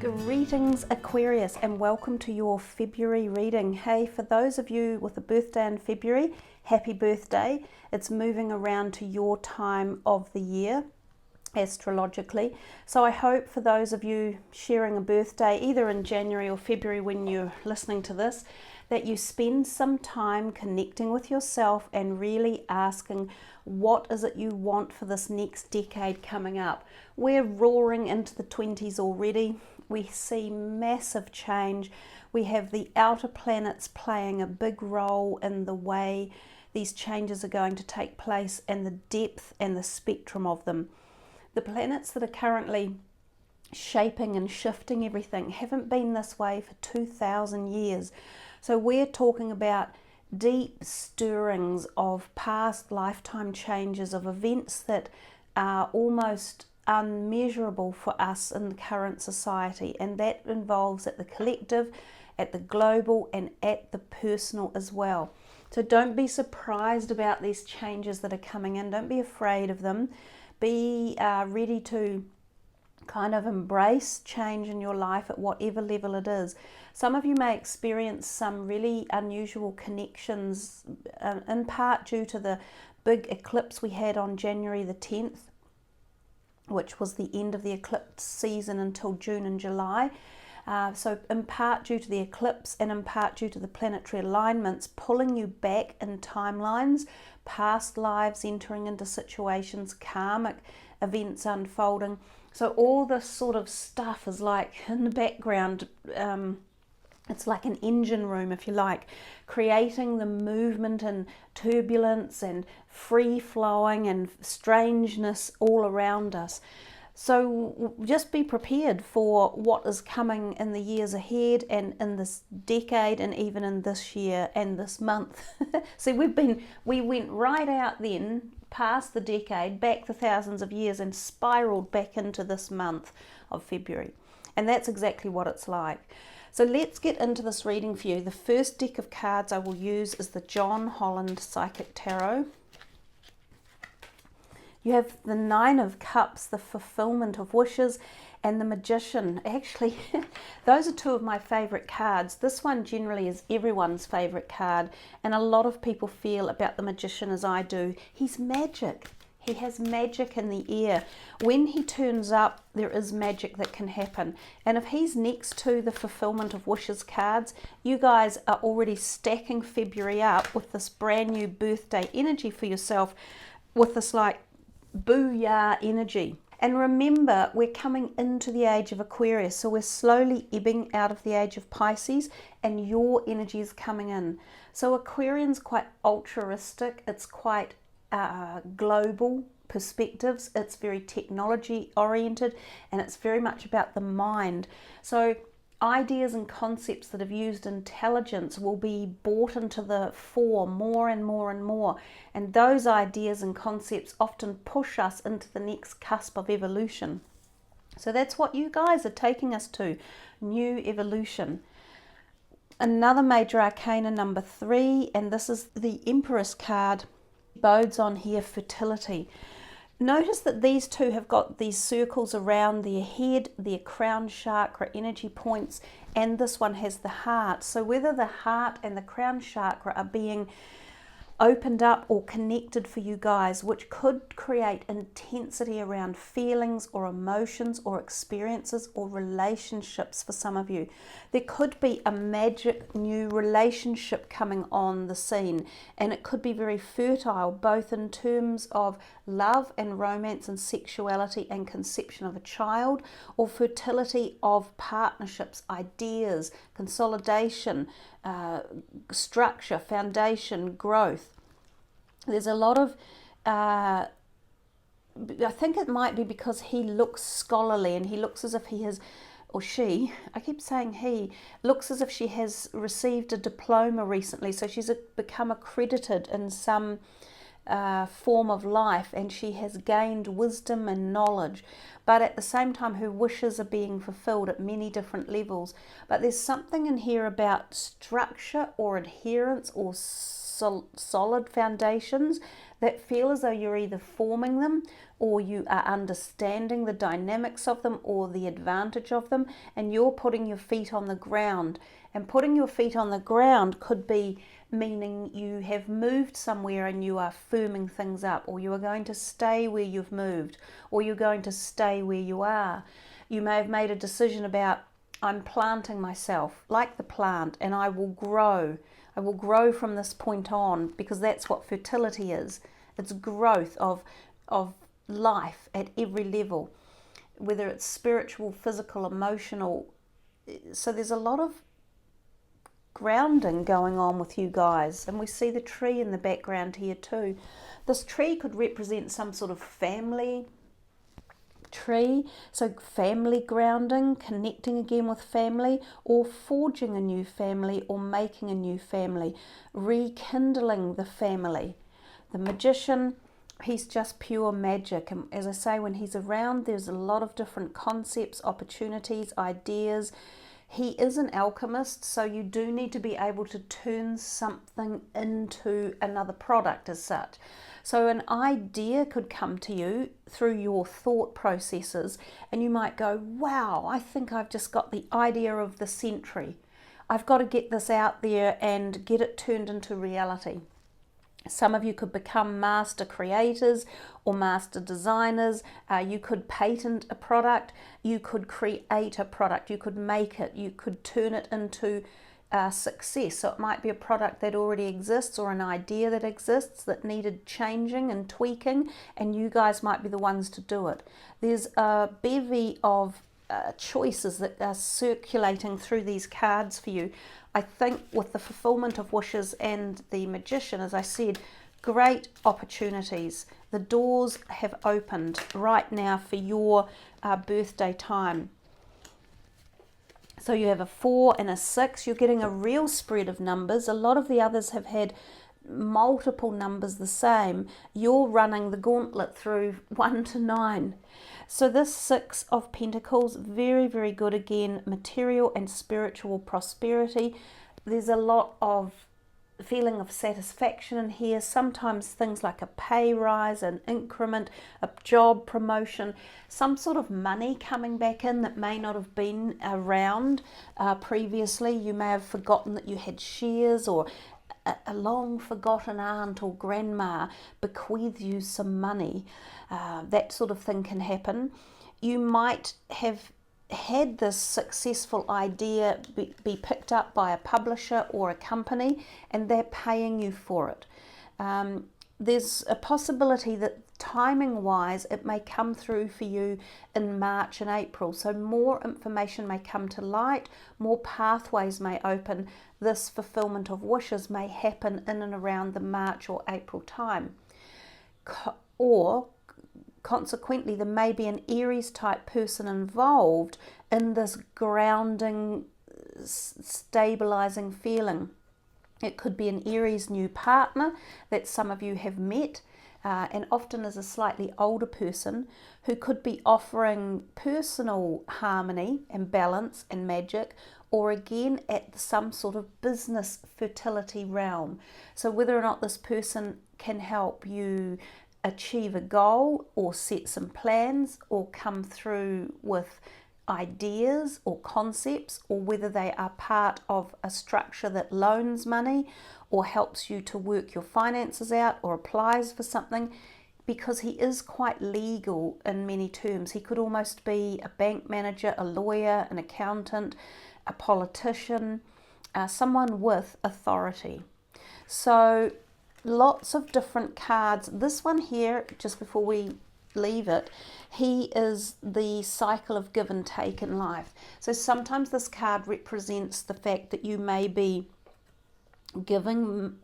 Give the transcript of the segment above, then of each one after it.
Greetings Aquarius, and welcome to your February reading. Hey, for those of you with a birthday in February, happy birthday. It's moving around to your time of the year astrologically. So I hope for those of you sharing a birthday either in January or February when you're listening to this, that you spend some time connecting with yourself and really asking, what is it you want for this next decade coming up? We're roaring into the 20s already. We see massive change. We have the outer planets playing a big role in the way these changes are going to take place and the depth and the spectrum of them. The planets that are currently shaping and shifting everything haven't been this way for 2,000 years. So we're talking about deep stirrings of past lifetime changes, of events that are almost unmeasurable for us in the current society, and that involves at the collective, at the global, and at the personal as well. So don't be surprised about these changes that are coming in. Don't be afraid of them. Be ready to kind of embrace change in your life at whatever level it is. Some of you may experience some really unusual connections, in part due to the big eclipse we had on January the 10th, which was the end of the eclipse season until June and July. So in part due to the eclipse and in part due to the planetary alignments pulling you back in timelines, past lives entering into situations, karmic events unfolding. So all this sort of stuff is like in the background, it's like an engine room, if you like, creating the movement and turbulence and free flowing and strangeness all around us. So just be prepared for what is coming in the years ahead and in this decade and even in this year and this month. See, we went right out then past the decade, back the thousands of years, and spiraled back into this month of February. And that's exactly what it's like. So let's get into this reading for you. The first deck of cards I will use is the John Holland Psychic Tarot. You have the Nine of Cups, the Fulfillment of Wishes, and the Magician. Actually, those are two of my favorite cards. This one generally is everyone's favorite card, and a lot of people feel about the Magician as I do. He's magic. He has magic in the air. When he turns up, there is magic that can happen. And if he's next to the Fulfillment of Wishes cards, you guys are already stacking February up with this brand new birthday energy for yourself, with this like booyah energy. And remember, we're coming into the age of Aquarius, so we're slowly ebbing out of the age of Pisces, and your energy is coming in. So Aquarian's quite altruistic, it's quite global perspectives, it's very technology oriented, and it's very much about the mind. So ideas and concepts that have used intelligence will be brought into the fore more and more and more, and those ideas and concepts often push us into the next cusp of evolution. So that's what you guys are taking us to, new evolution. Another major arcana, number 3, and this is the Empress card, bodes on here fertility. Notice that these two have got these circles around their head, their crown chakra energy points, and this one has the heart. So whether the heart and the crown chakra are being opened up or connected for you guys, which could create intensity around feelings or emotions or experiences or relationships for some of you. There could be a magic new relationship coming on the scene, and it could be very fertile, both in terms of love and romance and sexuality and conception of a child, or fertility of partnerships, ideas, consolidation, structure, foundation, growth. There's a lot of, I think it might be because he looks scholarly and he looks as if he has, or she, I keep saying he, looks as if she has received a diploma recently. So she's become accredited in some form of life, and she has gained wisdom and knowledge, but at the same time her wishes are being fulfilled at many different levels. But there's something in here about structure or adherence or solid foundations that feel as though you're either forming them or you are understanding the dynamics of them or the advantage of them, and you're putting your feet on the ground. And putting your feet on the ground could be meaning you have moved somewhere and you are firming things up, or you are going to stay where you've moved, or you're going to stay where you are. You may have made a decision about, I'm planting myself like the plant and I will grow. I will grow from this point on, because that's what fertility is. It's growth of life at every level, whether it's spiritual, physical, emotional. So there's a lot of grounding going on with you guys, and we see the tree in the background here too. This tree could represent some sort of family tree, so family grounding, connecting again with family, or forging a new family, or making a new family, rekindling the family. The Magician, he's just pure magic, and as I say, when he's around, there's a lot of different concepts, opportunities, ideas. He is an alchemist, so you do need to be able to turn something into another product as such. So an idea could come to you through your thought processes, and you might go, wow, I think I've just got the idea of the century. I've got to get this out there and get it turned into reality. Some of you could become master creators or master designers. You could patent a product. You could create a product. You could make it. You could turn it into success. So it might be a product that already exists, or an idea that exists that needed changing and tweaking, and you guys might be the ones to do it. There's a bevy of choices that are circulating through these cards for you. I think with the fulfillment of wishes and the Magician, as I said, great opportunities. The doors have opened right now for your birthday time. So you have a 4 and a 6. You're getting a real spread of numbers. A lot of the others have had multiple numbers the same. You're running the gauntlet through 1 to 9. So this 6 of Pentacles, very, very good again, material and spiritual prosperity. There's a lot of feeling of satisfaction in here. Sometimes things like a pay rise, an increment, a job promotion, some sort of money coming back in that may not have been around previously. You may have forgotten that you had shares, or a long forgotten aunt or grandma bequeath you some money. That sort of thing can happen. You might have had this successful idea be picked up by a publisher or a company, and they're paying you for it. There's a possibility that timing wise it may come through for you in March and April, so more information may come to light, more pathways may open. This fulfillment of wishes may happen in and around the March or April time. Or consequently, there may be an Aries type person involved in this grounding, stabilizing feeling. It could be an Aries new partner that some of you have met, and often is a slightly older person who could be offering personal harmony and balance and magic, or again at some sort of business fertility realm. So whether or not this person can help you achieve a goal, or set some plans, or come through with ideas or concepts, or whether they are part of a structure that loans money or helps you to work your finances out, or applies for something, because he is quite legal in many terms. He could almost be a bank manager, a lawyer, an accountant, a politician, someone with authority. So lots of different cards. This one here, just before we leave it, he is the cycle of give and take in life. So sometimes this card represents the fact that you may be giving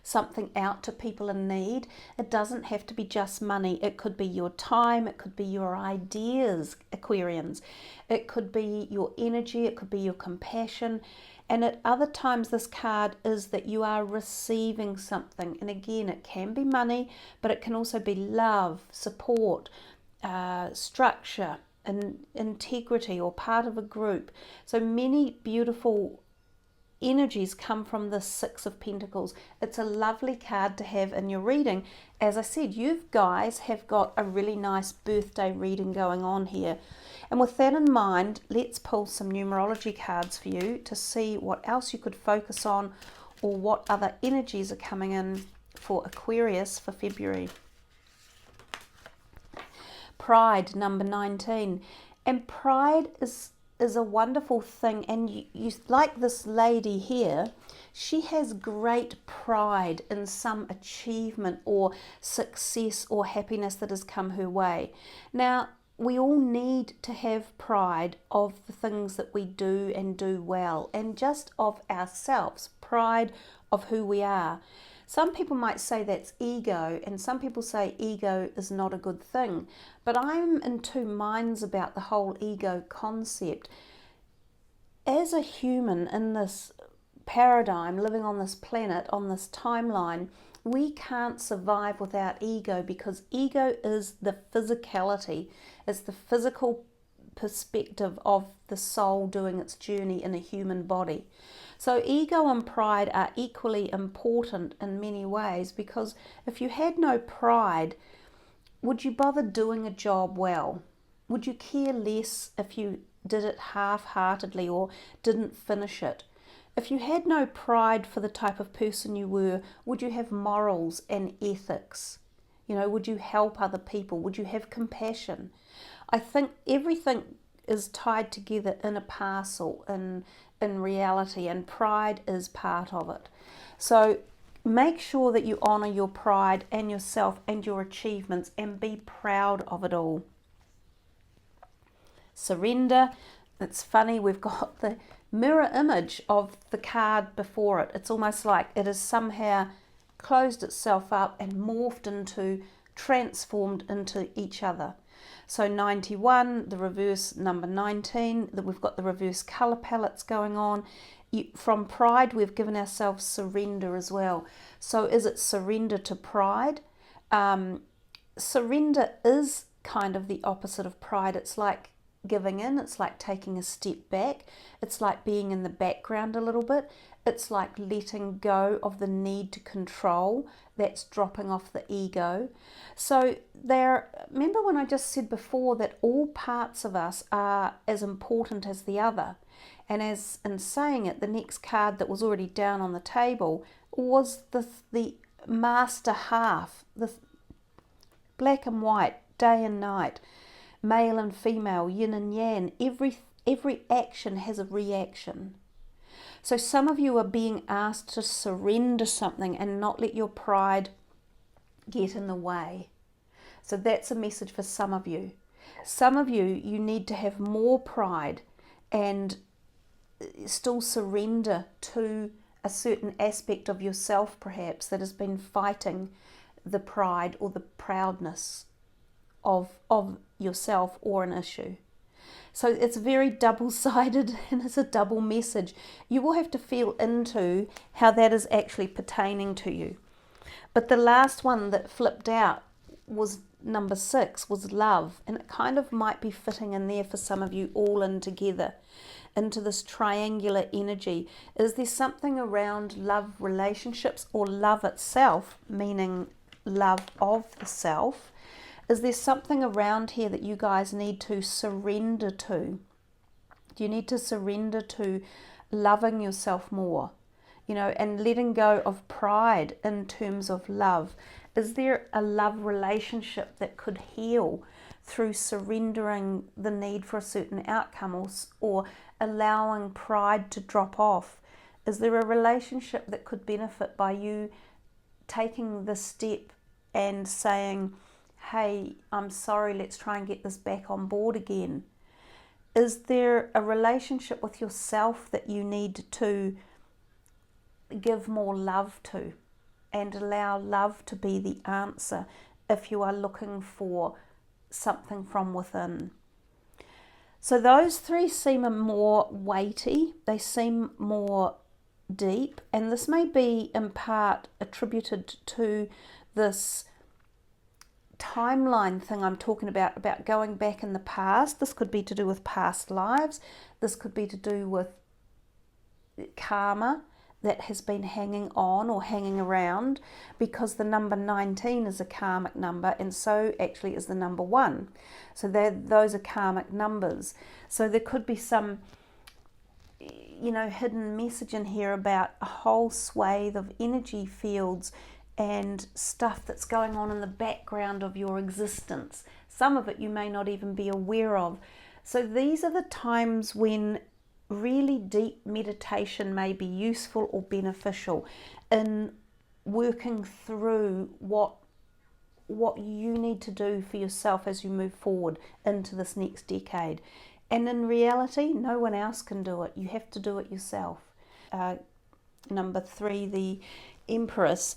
something out to people in need. It doesn't have to be just money. It could be your time, it could be your ideas, Aquarians. It could be your energy, it could be your compassion. And at other times this card is that you are receiving something. And again, it can be money, but it can also be love, support, structure, and integrity, or part of a group. So many beautiful energies come from the Six of Pentacles. It's a lovely card to have in your reading. As I said, you guys have got a really nice birthday reading going on here. And with that in mind, let's pull some numerology cards for you to see what else you could focus on or what other energies are coming in for Aquarius for February. Pride, number 19. And pride is a wonderful thing, and you like this lady here, she has great pride in some achievement or success or happiness that has come her way. Now, we all need to have pride of the things that we do and do well, and just of ourselves, pride of who we are. Some people might say that's ego, and some people say ego is not a good thing. But I'm in two minds about the whole ego concept. As a human in this paradigm, living on this planet, on this timeline, we can't survive without ego, because ego is the physicality. It's the physical perspective of the soul doing its journey in a human body. So ego and pride are equally important in many ways, because if you had no pride, would you bother doing a job well? Would you care less if you did it half-heartedly or didn't finish it? If you had no pride for the type of person you were, would you have morals and ethics? You know, would you help other people? Would you have compassion? I think everything is tied together in a parcel in reality, and pride is part of it. So make sure that you honour your pride and yourself and your achievements, and be proud of it all. Surrender. It's funny, we've got the mirror image of the card before it. It's almost like it has somehow closed itself up and morphed into, transformed into each other. So 91, the reverse number 19, that we've got the reverse colour palettes going on. From pride, we've given ourselves surrender as well. So is it surrender to pride? Surrender is kind of the opposite of pride. It's like giving in. It's like taking a step back. It's like being in the background a little bit. It's like letting go of the need to control. That's dropping off the ego. So remember when I just said before that all parts of us are as important as the other. And as in saying it, the next card that was already down on the table was the master half, the black and white, day and night, male and female, yin and yang. Every action has a reaction. So some of you are being asked to surrender something and not let your pride get in the way. So that's a message for some of you. Some of you need to have more pride and still surrender to a certain aspect of yourself, perhaps, that has been fighting the pride or the proudness of yourself or an issue. So it's very double-sided, and it's a double message. You will have to feel into how that is actually pertaining to you. But the last one that flipped out was number 6, was love. And it kind of might be fitting in there for some of you, all in together, into this triangular energy. Is there something around love relationships or love itself, meaning love of the self? Is there something around here that you guys need to surrender to? Do you need to surrender to loving yourself more? You know, and letting go of pride in terms of love. Is there a love relationship that could heal through surrendering the need for a certain outcome, or allowing pride to drop off? Is there a relationship that could benefit by you taking the step and saying, hey, I'm sorry, let's try and get this back on board again? Is there a relationship with yourself that you need to give more love to, and allow love to be the answer if you are looking for something from within? So those three seem more weighty, they seem more deep, and this may be in part attributed to this timeline thing I'm talking about going back in the past. This could be to do with past lives. This could be to do with karma that has been hanging on or hanging around, because the number 19 is a karmic number, and so actually is the number 1. So those are karmic numbers. So there could be some, hidden message in here about a whole swathe of energy fields and stuff that's going on in the background of your existence. Some of it you may not even be aware of. So these are the times when really deep meditation may be useful or beneficial in working through what you need to do for yourself as you move forward into this next decade. And in reality, no one else can do it. You have to do it yourself. Number 3, the Empress.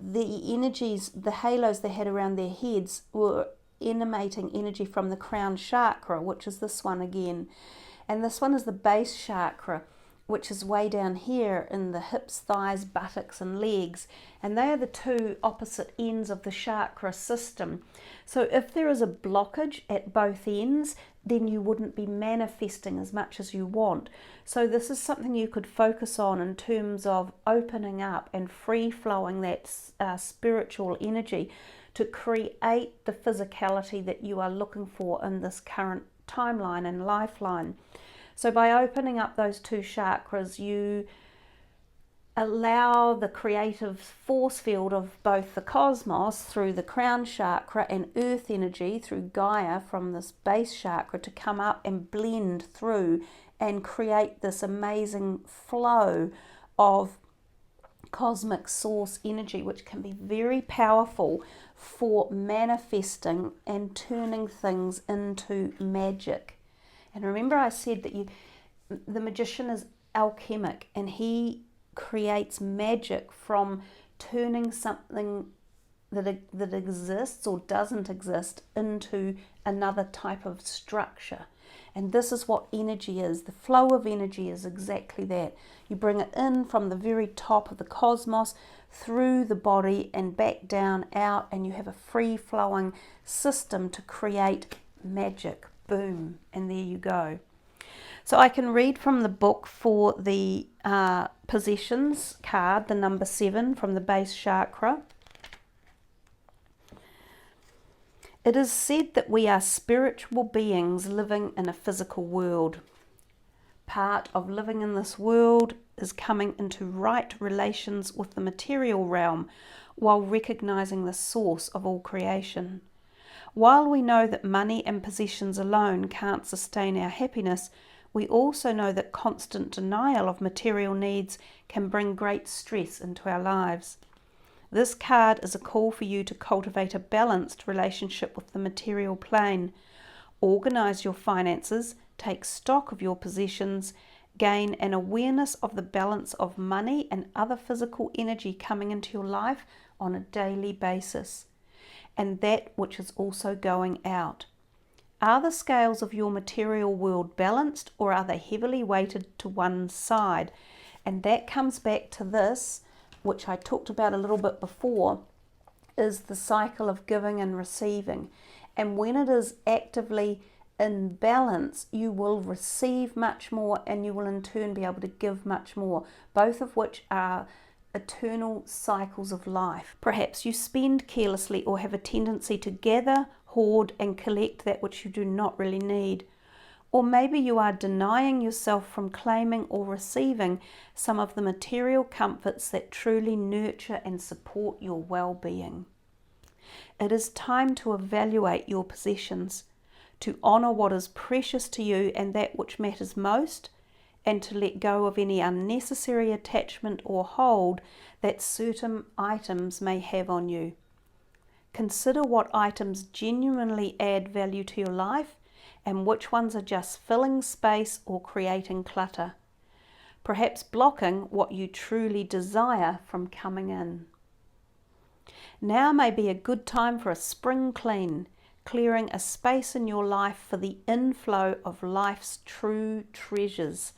The energies, the halos they had around their heads were emanating energy from the crown chakra, which is this one again. And this one is the base chakra, which is way down here in the hips, thighs, buttocks and legs. And they are the two opposite ends of the chakra system. So if there is a blockage at both ends, then you wouldn't be manifesting as much as you want. So this is something you could focus on in terms of opening up and free-flowing that spiritual energy to create the physicality that you are looking for in this current timeline and lifeline. So by opening up those two chakras, you allow the creative force field of both the cosmos through the crown chakra and earth energy through Gaia from this base chakra to come up and blend through and create this amazing flow of cosmic source energy, which can be very powerful for manifesting and turning things into magic. And remember I said that the magician is alchemic, and he creates magic from turning something that exists or doesn't exist into another type of structure. And this is what energy is. The flow of energy is exactly that. You bring it in from the very top of the cosmos through the body and back down out, and you have a free-flowing system to create magic. Boom, and there you go. So I can read from the book for the possessions card, the number 7 from the base chakra. It is said that we are spiritual beings living in a physical world. Part of living in this world is coming into right relations with the material realm while recognizing the source of all creation. While we know that money and possessions alone can't sustain our happiness, we also know that constant denial of material needs can bring great stress into our lives. This card is a call for you to cultivate a balanced relationship with the material plane. Organize your finances, take stock of your possessions, gain an awareness of the balance of money and other physical energy coming into your life on a daily basis, and that which is also going out. Are the scales of your material world balanced, or are they heavily weighted to one side? And that comes back to this, which I talked about a little bit before, is the cycle of giving and receiving. And when it is actively in balance, you will receive much more, and you will in turn be able to give much more, both of which are eternal cycles of life. Perhaps you spend carelessly or have a tendency to gather, hoard and collect that which you do not really need. Or maybe you are denying yourself from claiming or receiving some of the material comforts that truly nurture and support your well-being. It is time to evaluate your possessions, to honour what is precious to you and that which matters most, and to let go of any unnecessary attachment or hold that certain items may have on you. Consider what items genuinely add value to your life and which ones are just filling space or creating clutter, perhaps blocking what you truly desire from coming in. Now may be a good time for a spring clean, clearing a space in your life for the inflow of life's true treasures.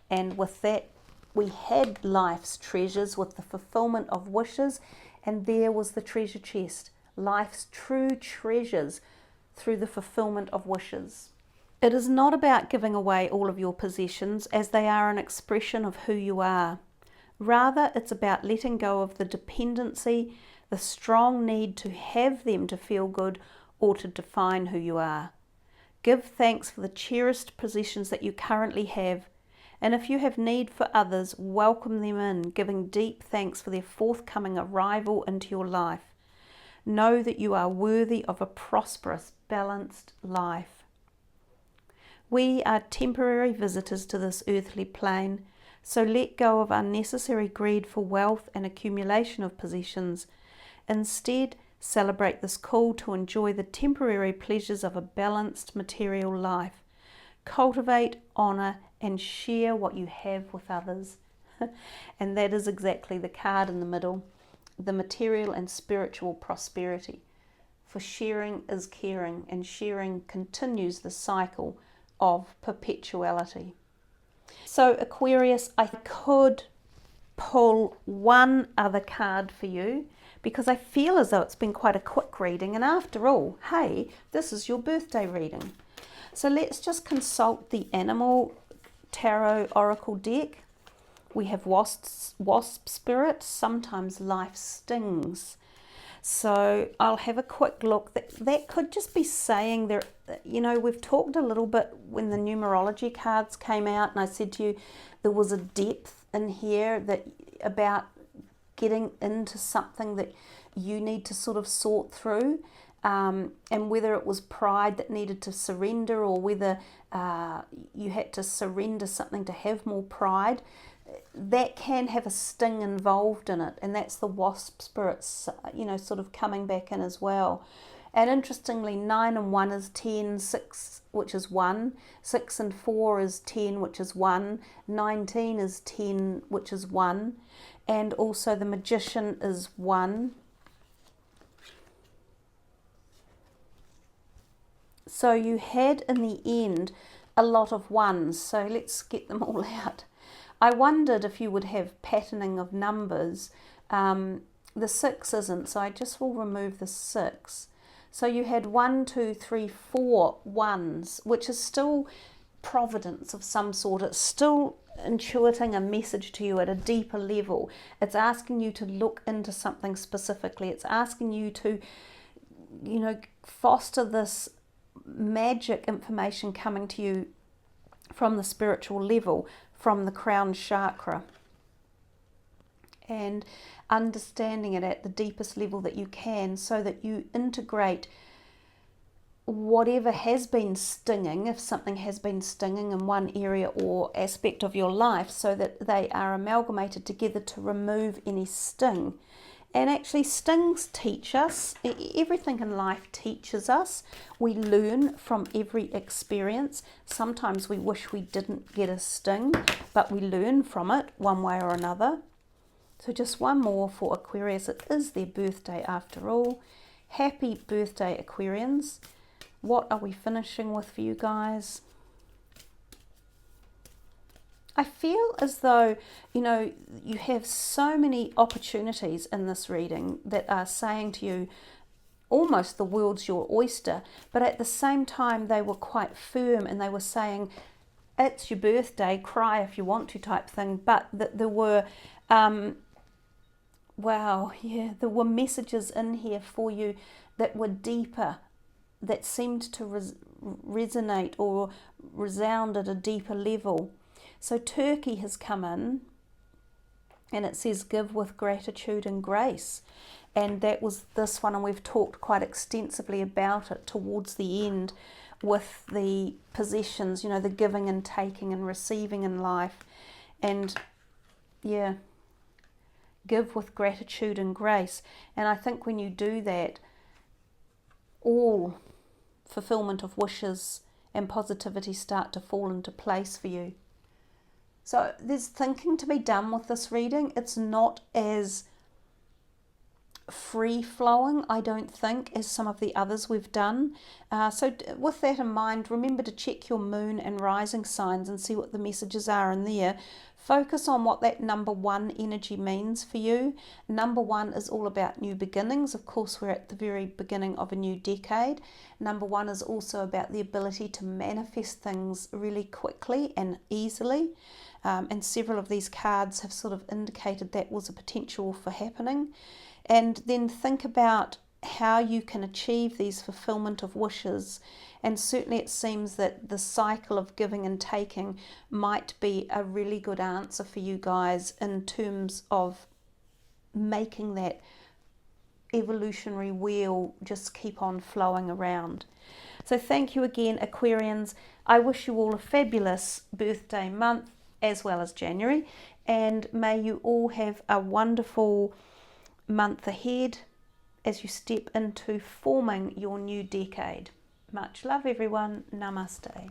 And with that, we had life's treasures with the fulfillment of wishes, and there was the treasure chest, life's true treasures through the fulfillment of wishes. It is not about giving away all of your possessions, as they are an expression of who you are. Rather, it's about letting go of the dependency, the strong need to have them to feel good or to define who you are. Give thanks for the cherished possessions that you currently have, and if you have need for others, welcome them in, giving deep thanks for their forthcoming arrival into your life. Know that you are worthy of a prosperous, balanced life. We are temporary visitors to this earthly plane, so let go of unnecessary greed for wealth and accumulation of possessions. Instead, celebrate this call to enjoy the temporary pleasures of a balanced material life. Cultivate, honour and share what you have with others. And that is exactly the card in the middle, the material and spiritual prosperity. For sharing is caring, and sharing continues the cycle of perpetuality. So Aquarius, I could pull one other card for you because I feel as though it's been quite a quick reading, and after all, hey, this is your birthday reading. So let's just consult the Animal Tarot Oracle deck. We have wasp spirit, sometimes life stings. So I'll have a quick look. That could just be saying there, you know, we've talked a little bit when the numerology cards came out, and I said to you there was a depth in here that about getting into something that you need to sort of sort through, and whether it was pride that needed to surrender, or whether you had to surrender something to have more pride. That can have a sting involved in it, and that's the wasp spirits, you know, sort of coming back in as well. And interestingly, 9 and 1 is 10, 6, which is 1, 6 and 4 is 10, which is 1, 19 is 10, which is 1, and also the Magician is 1. So you had in the end a lot of ones, so let's get them all out. I wondered if you would have patterning of numbers. The 6 isn't, so I just will remove the 6. So you had 1, 2, 3, 4 ones, which is still providence of some sort. It's still intuiting a message to you at a deeper level. It's asking you to look into something specifically. It's asking you to, you know, foster this magic information coming to you from the spiritual level, from the crown chakra, and understanding it at the deepest level that you can, so that you integrate whatever has been stinging, if something has been stinging in one area or aspect of your life, so that they are amalgamated together to remove any sting. And actually, stings teach us. Everything in life teaches us. We learn from every experience. Sometimes we wish we didn't get a sting, but we learn from it one way or another. So just one more for Aquarius. It is their birthday after all. Happy birthday, Aquarians. What are we finishing with for you guys? I feel as though, you know, you have so many opportunities in this reading that are saying to you, almost the world's your oyster, but at the same time they were quite firm, and they were saying, it's your birthday, cry if you want to type thing, but that there were, wow, yeah, there were messages in here for you that were deeper, that seemed to resonate or resound at a deeper level. So Turkey has come in, and it says give with gratitude and grace, and that was this one, and we've talked quite extensively about it towards the end with the possessions, you know, the giving and taking and receiving in life. And yeah, give with gratitude and grace. And I think when you do that, all fulfillment of wishes and positivity start to fall into place for you. So there's thinking to be done with this reading. It's not as free flowing, I don't think, as some of the others we've done. So with that in mind, remember to check your moon and rising signs and see what the messages are in there. Focus on what that number 1 energy means for you. Number 1 is all about new beginnings. Of course, we're at the very beginning of a new decade. Number 1 is also about the ability to manifest things really quickly and easily. And several of these cards have sort of indicated that was a potential for happening. And then think about how you can achieve these fulfillment of wishes. And certainly it seems that the cycle of giving and taking might be a really good answer for you guys in terms of making that evolutionary wheel just keep on flowing around. So thank you again, Aquarians. I wish you all a fabulous birthday month as well as January, and may you all have a wonderful month ahead as you step into forming your new decade. Much love, everyone. Namaste.